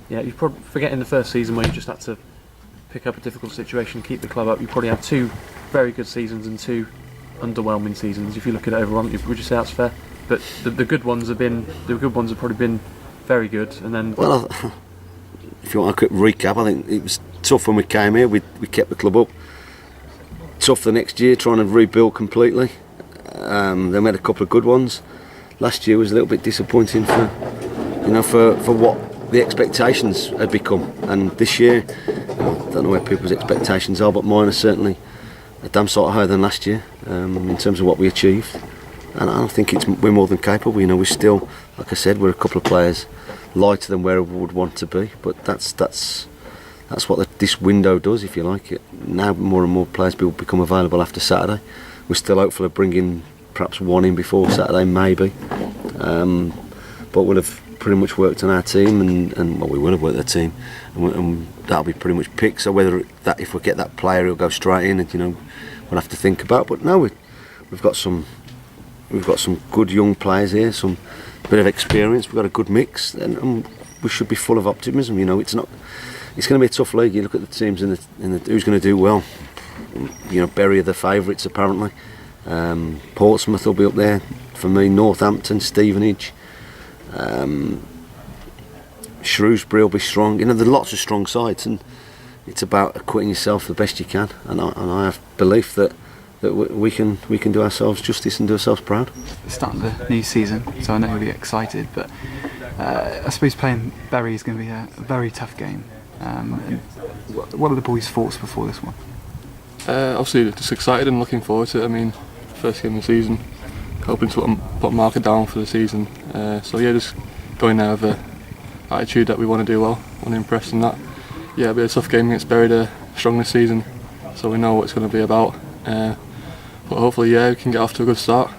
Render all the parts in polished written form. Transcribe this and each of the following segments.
Yeah, you're probably forgetting the first season where you just had to pick up a difficult situation, keep the club up. You probably had 2 very good seasons and 2 underwhelming seasons. If you look at it overall, would you say that's fair? But the good ones have probably been very good, and then. Well, if you want a quick recap, I think it was tough when we came here. We kept the club up. Tough the next year, trying to rebuild completely. Then we had a couple of good ones. Last year was a little bit disappointing for what the expectations had become. And this year, I don't know where people's expectations are, but mine are certainly a damn sight higher than last year in terms of what we achieved. And I think we're more than capable. We're still, like I said, we're a couple of players lighter than where we would want to be. But that's what this window does, if you like it. Now more and more players will become available after Saturday. We're still hopeful of bringing perhaps one in before Saturday, maybe. But we'll have pretty much worked on our team, and we will have worked our team, and that'll be pretty much picked. So if we get that player, he'll go straight in, and we'll have to think about. But no, we've got some good young players here, some bit of experience. We've got a good mix, and we should be full of optimism. It's going to be a tough league. You look at the teams in the who's going to do well. Bury are the favourites apparently. Portsmouth will be up there for me. Northampton, Stevenage, Shrewsbury will be strong. There's lots of strong sides, and it's about acquitting yourself the best you can. And I have belief that we can do ourselves justice and do ourselves proud. Starting the new season, so I know you'll be excited, but I suppose playing Bury is going to be a very tough game. And what are the boys' thoughts before this one? Obviously just excited and looking forward to it. I mean, first game of the season, hoping to put a marker down for the season. So yeah, just going there with the attitude that we want to do well, want to impress, and that. Yeah, it'll be a tough game against Bury, they're strong this season, so we know what it's going to be about. But hopefully, yeah, we can get off to a good start.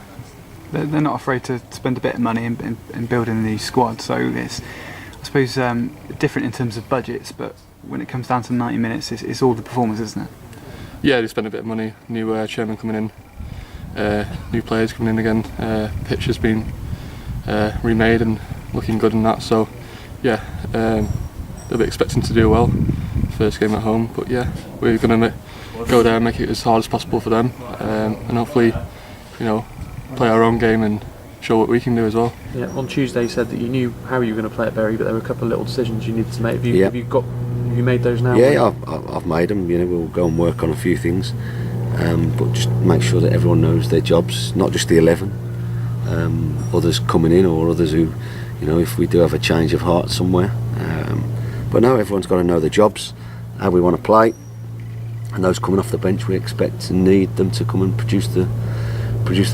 They're not afraid to spend a bit of money in building the squad, so it's, I suppose, different in terms of budgets, but when it comes down to 90 minutes, it's all the performance, isn't it? Yeah, they spend a bit of money, new chairman coming in, new players coming in again, pitch has been remade and looking good and that, so yeah, they'll be expecting to do well, first game at home, but yeah, we're going to go there and make it as hard as possible for them, and hopefully, play our own game and show what we can do as well. Yeah, on Tuesday you said that you knew how you were going to play at Bury, but there were a couple of little decisions you needed to make. Have you made those now? Yeah, I've made them. We'll go and work on a few things, but just make sure that everyone knows their jobs, not just the 11. Others coming in or others who, if we do have a change of heart somewhere. But now everyone's got to know their jobs, how we want to play, and those coming off the bench we expect and need them to come and produce the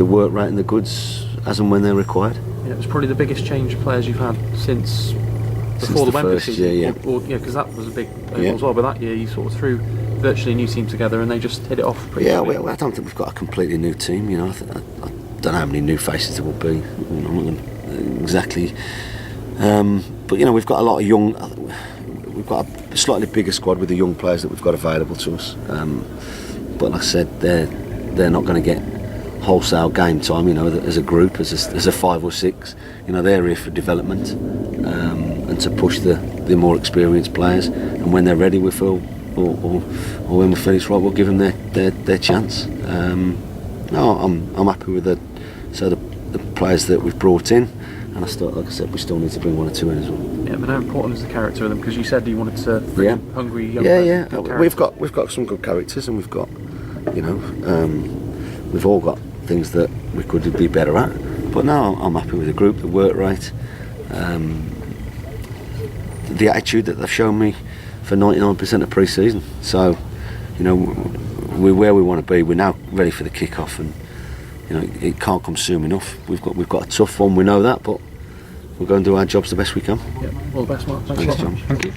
work rate and the goods as and when they're required. Yeah, it's probably the biggest change of players you've had since before the Wembley season. Year, because that was a big as well. But that year you sort of threw virtually a new team together and they just hit it off pretty quickly. Well, I don't think we've got a completely new team. I don't know how many new faces there will be. I'm not going to exactly. But we've got a lot of young. We've got a slightly bigger squad with the young players that we've got available to us. But like I said, they're not going to get wholesale game time, as a group, as a 5 or 6, they're here for development and to push the more experienced players, and when they're ready we feel, or when we're finished, right, we'll give them their chance. No, I'm happy with the players that we've brought in, and like I said, we still need to bring 1 or 2 in as well. Yeah, but how important is the character of them? Because you said you wanted to bring hungry young players. Yeah, we've got some good characters, and we've got, we've all got things that we could be better at, but now I'm happy with the group, the work rate, the attitude that they've shown me for 99% of pre-season. So, we're where we want to be. We're now ready for the kick-off, and it can't come soon enough. We've got a tough one, we know that, but we'll go and do our jobs the best we can. Yeah, all the best, Mark. Thanks, John. Thank you.